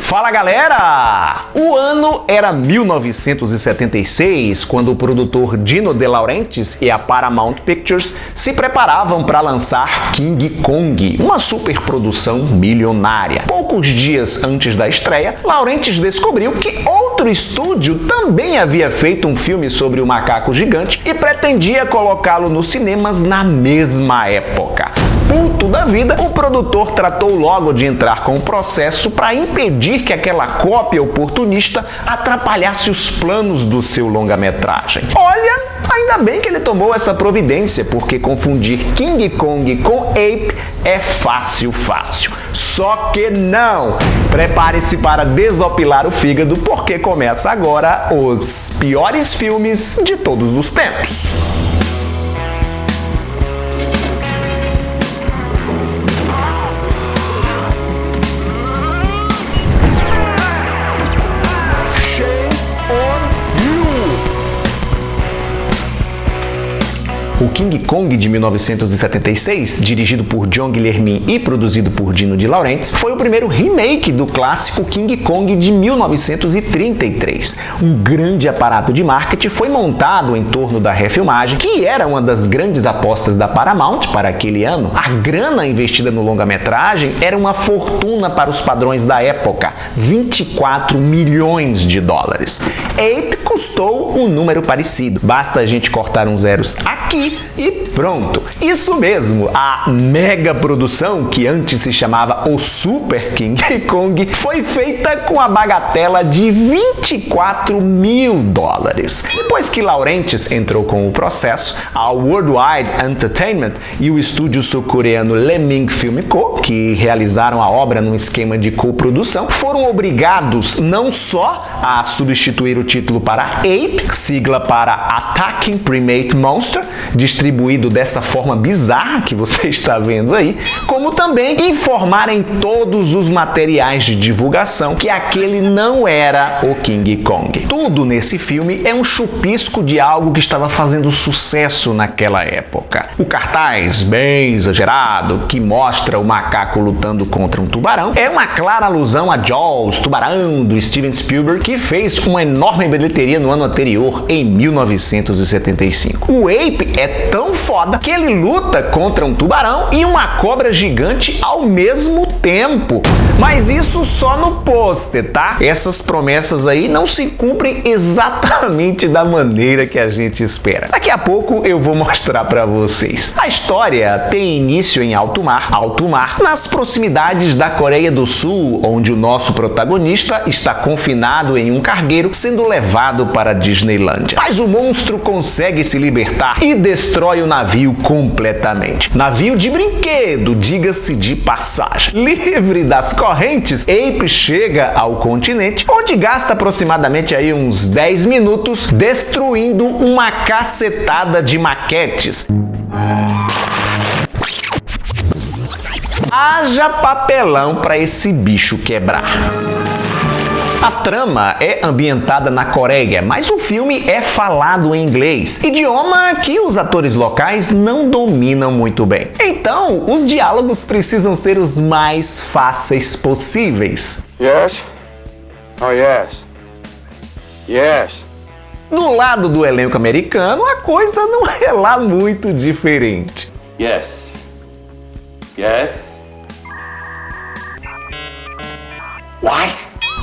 Fala galera! O ano era 1976, quando o produtor Dino De Laurentiis e a Paramount Pictures se preparavam para lançar King Kong, uma superprodução milionária. Poucos dias antes da estreia, Laurentiis descobriu que outro estúdio também havia feito um filme sobre o macaco gigante e pretendia colocá-lo nos cinemas na mesma época. Puto da vida, o produtor tratou logo de entrar com o processo para impedir que aquela cópia oportunista atrapalhasse os planos do seu longa-metragem. Olha, ainda bem que ele tomou essa providência, porque confundir King Kong com Ape é fácil. Só que não! Prepare-se para desopilar o fígado, porque começa agora os piores filmes de todos os tempos. O King Kong de 1976, dirigido por John Guillermin e produzido por Dino De Laurentiis, foi o primeiro remake do clássico King Kong de 1933. Um grande aparato de marketing foi montado em torno da refilmagem, que era uma das grandes apostas da Paramount para aquele ano. A grana investida no longa-metragem era uma fortuna para os padrões da época, 24 milhões de dólares. Ape custou um número parecido. Basta a gente cortar uns zeros aqui e pronto. Isso mesmo, a mega produção, que antes se chamava o Super King Kong, foi feita com a bagatela de 24 mil dólares. Depois que Laurentiis entrou com o processo, a Worldwide Entertainment e o estúdio sul-coreano Leming Film Co., que realizaram a obra num esquema de coprodução, foram obrigados não só a substituir o título para Ape, sigla para Attacking Primate Monster, distribuído dessa forma bizarra que você está vendo aí, como também informar em todos os materiais de divulgação que aquele não era o King Kong. Tudo nesse filme é um chupisco de algo que estava fazendo sucesso naquela época. O cartaz, bem exagerado, que mostra o macaco lutando contra um tubarão, é uma clara alusão a Jaws, Tubarão, do Steven Spielberg, que fez uma enorme bilheteria no ano anterior, em 1975. O Ape é tão foda que ele luta contra um tubarão e uma cobra gigante ao mesmo tempo. Mas isso só no pôster, tá? Essas promessas aí não se cumprem exatamente da maneira que a gente espera. Daqui a pouco eu vou mostrar pra vocês. A história tem início em alto mar, nas proximidades da Coreia do Sul, onde o nosso protagonista está confinado em um cargueiro sendo levado para a Disneylândia. Mas o monstro consegue se libertar e destrói o navio completamente. Navio de brinquedo, diga-se de passagem. Livre das correntes, Ape chega ao continente, onde gasta aproximadamente aí uns 10 minutos destruindo uma cacetada de maquetes. Haja papelão para esse bicho quebrar. A trama é ambientada na Coreia, mas o filme é falado em inglês, idioma que os atores locais não dominam muito bem. Então, os diálogos precisam ser os mais fáceis possíveis. Yes? Oh, yes. Yes. Do lado do elenco americano, a coisa não é lá muito diferente. Yes. Yes. What?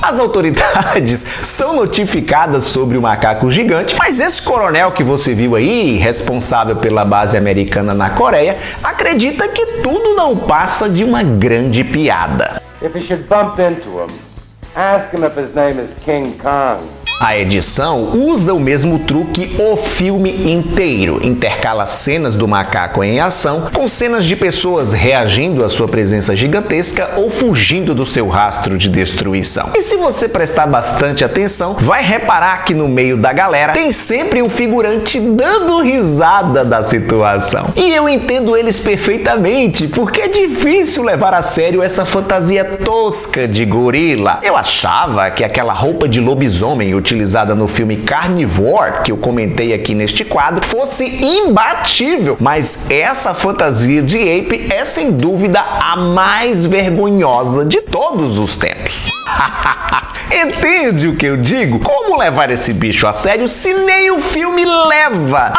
As autoridades são notificadas sobre o macaco gigante, mas esse coronel que você viu aí, responsável pela base americana na Coreia, acredita que tudo não passa de uma grande piada. If you should bump into him, ask him if his name is King Kong. A edição usa o mesmo truque o filme inteiro, intercala cenas do macaco em ação com cenas de pessoas reagindo à sua presença gigantesca ou fugindo do seu rastro de destruição. E se você prestar bastante atenção, vai reparar que no meio da galera tem sempre um figurante dando risada da situação. E eu entendo eles perfeitamente, porque é difícil levar a sério essa fantasia tosca de gorila. Eu achava que aquela roupa de lobisomem utilizada no filme Carnivore, que eu comentei aqui neste quadro, fosse imbatível, mas essa fantasia de Ape é sem dúvida a mais vergonhosa de todos os tempos. Entende o que eu digo? Como levar esse bicho a sério se nem o filme leva?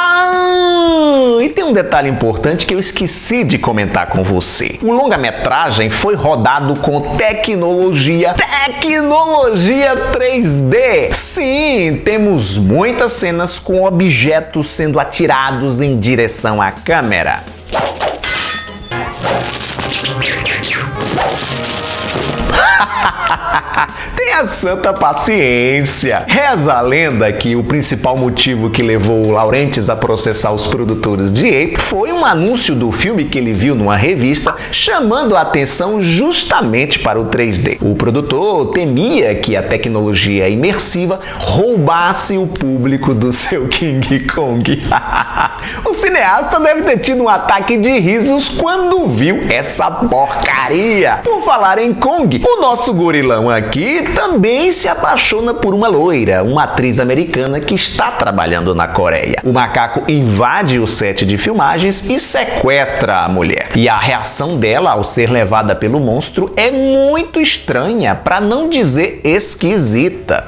E tem um detalhe importante que eu esqueci de comentar com você. O longa-metragem foi rodado com tecnologia 3D. Sim, temos muitas cenas com objetos sendo atirados em direção à câmera. Tenha santa paciência. Reza a lenda que o principal motivo que levou o Laurentiis a processar os produtores de Ape foi um anúncio do filme que ele viu numa revista chamando a atenção justamente para o 3D. O produtor temia que a tecnologia imersiva roubasse o público do seu King Kong. O cineasta deve ter tido um ataque de risos quando viu essa porcaria. Por falar em Kong, o nosso gorilão aqui também se apaixona por uma loira, uma atriz americana que está trabalhando na Coreia. O macaco invade o set de filmagens e sequestra a mulher. E a reação dela ao ser levada pelo monstro é muito estranha, para não dizer esquisita.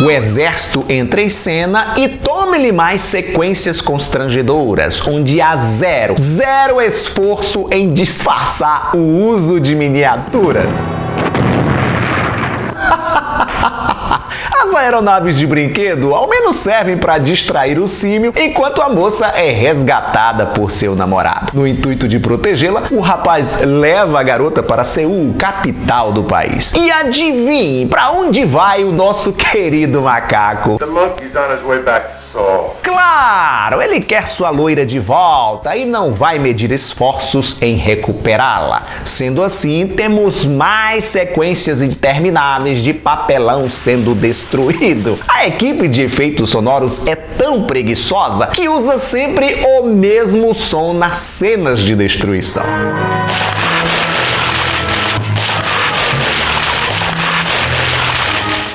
O exército entra em cena e tome-lhe mais sequências constrangedoras, onde há zero esforço em disfarçar o uso de miniaturas. As aeronaves de brinquedo ao menos servem para distrair o símio, enquanto a moça é resgatada por seu namorado. No intuito de protegê-la, o rapaz leva a garota para Seul, capital do país. E adivinhe, para onde vai o nosso querido macaco? The monkey's on his way back to Seoul. Claro, ele quer sua loira de volta e não vai medir esforços em recuperá-la. Sendo assim, temos mais sequências intermináveis de papelão sendo destruído. A equipe de efeitos sonoros é tão preguiçosa que usa sempre o mesmo som nas cenas de destruição.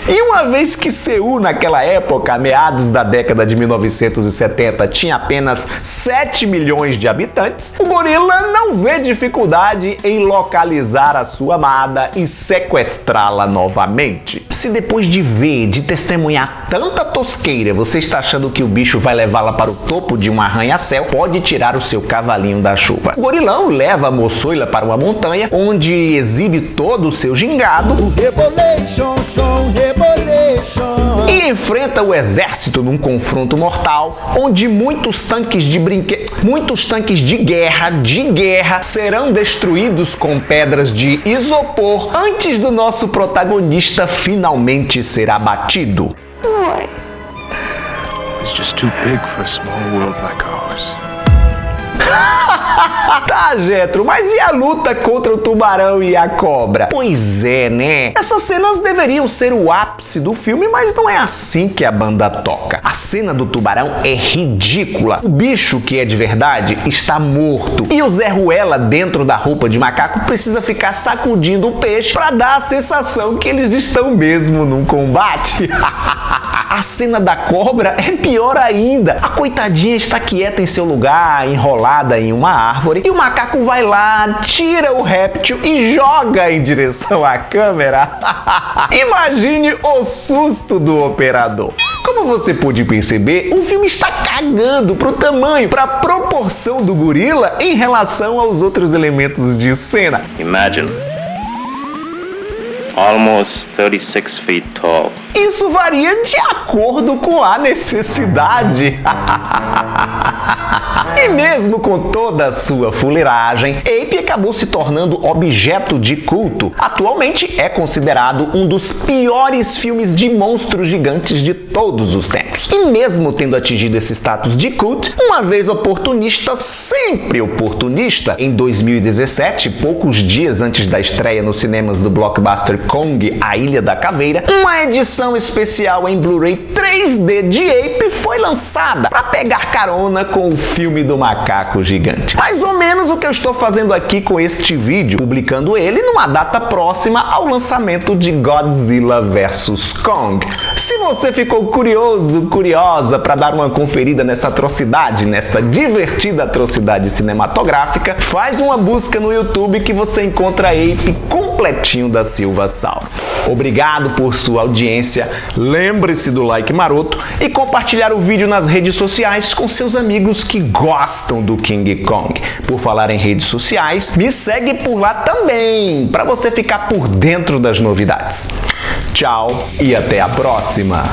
E uma vez que Seul, naquela época, meados da década de 1970, tinha apenas 7 milhões de habitantes, o gorila não vê dificuldade em localizar a sua amada e sequestrá-la novamente. Se depois de ver, de testemunhar tanta tosqueira, você está achando que o bicho vai levá-la para o topo de um arranha-céu, pode tirar o seu cavalinho da chuva. O gorilão leva a moçoila para uma montanha, onde exibe todo o seu gingado e enfrenta o exército num confronto mortal, onde muitos tanques de guerra serão destruídos com pedras de isopor antes do nosso protagonista finalmente ser abatido. It's just too big for a small world like ours. Tá, Jetro, mas e a luta contra o tubarão e a cobra? Pois é, né? Essas cenas deveriam ser o ápice do filme, mas não é assim que a banda toca. A cena do tubarão é ridícula. O bicho, que é de verdade, está morto. E o Zé Ruela, dentro da roupa de macaco, precisa ficar sacudindo o peixe para dar a sensação que eles estão mesmo num combate. A cena da cobra é pior ainda. A coitadinha está quieta em seu lugar, enrolada em uma árvore, e o macaco vai lá, tira o réptil e joga em direção à câmera. Imagine o susto do operador. Como você pôde perceber, o filme está cagando pro tamanho, pra proporção do gorila em relação aos outros elementos de cena. Imagine. Almost 36 feet tall. Isso varia de acordo com a necessidade. E mesmo com toda a sua fuleiragem, Ape acabou se tornando objeto de culto. Atualmente é considerado um dos piores filmes de monstros gigantes de todos os tempos. E mesmo tendo atingido esse status de cult, uma vez oportunista, sempre oportunista, em 2017, poucos dias antes da estreia nos cinemas do blockbuster Kong, A Ilha da Caveira, uma edição especial em Blu-ray 3D de Ape foi lançada para pegar carona com o filme do macaco gigante. Mais ou menos menos o que eu estou fazendo aqui com este vídeo, publicando ele numa data próxima ao lançamento de Godzilla vs Kong. Se você ficou curioso, curiosa para dar uma conferida nessa atrocidade, nessa divertida atrocidade cinematográfica, faz uma busca no YouTube que você encontra ele completinho da Silva Sauro. Obrigado por sua audiência, lembre-se do like maroto e compartilhar o vídeo nas redes sociais com seus amigos que gostam do King Kong. Por falar em redes sociais, me segue por lá também, para você ficar por dentro das novidades. Tchau e até a próxima!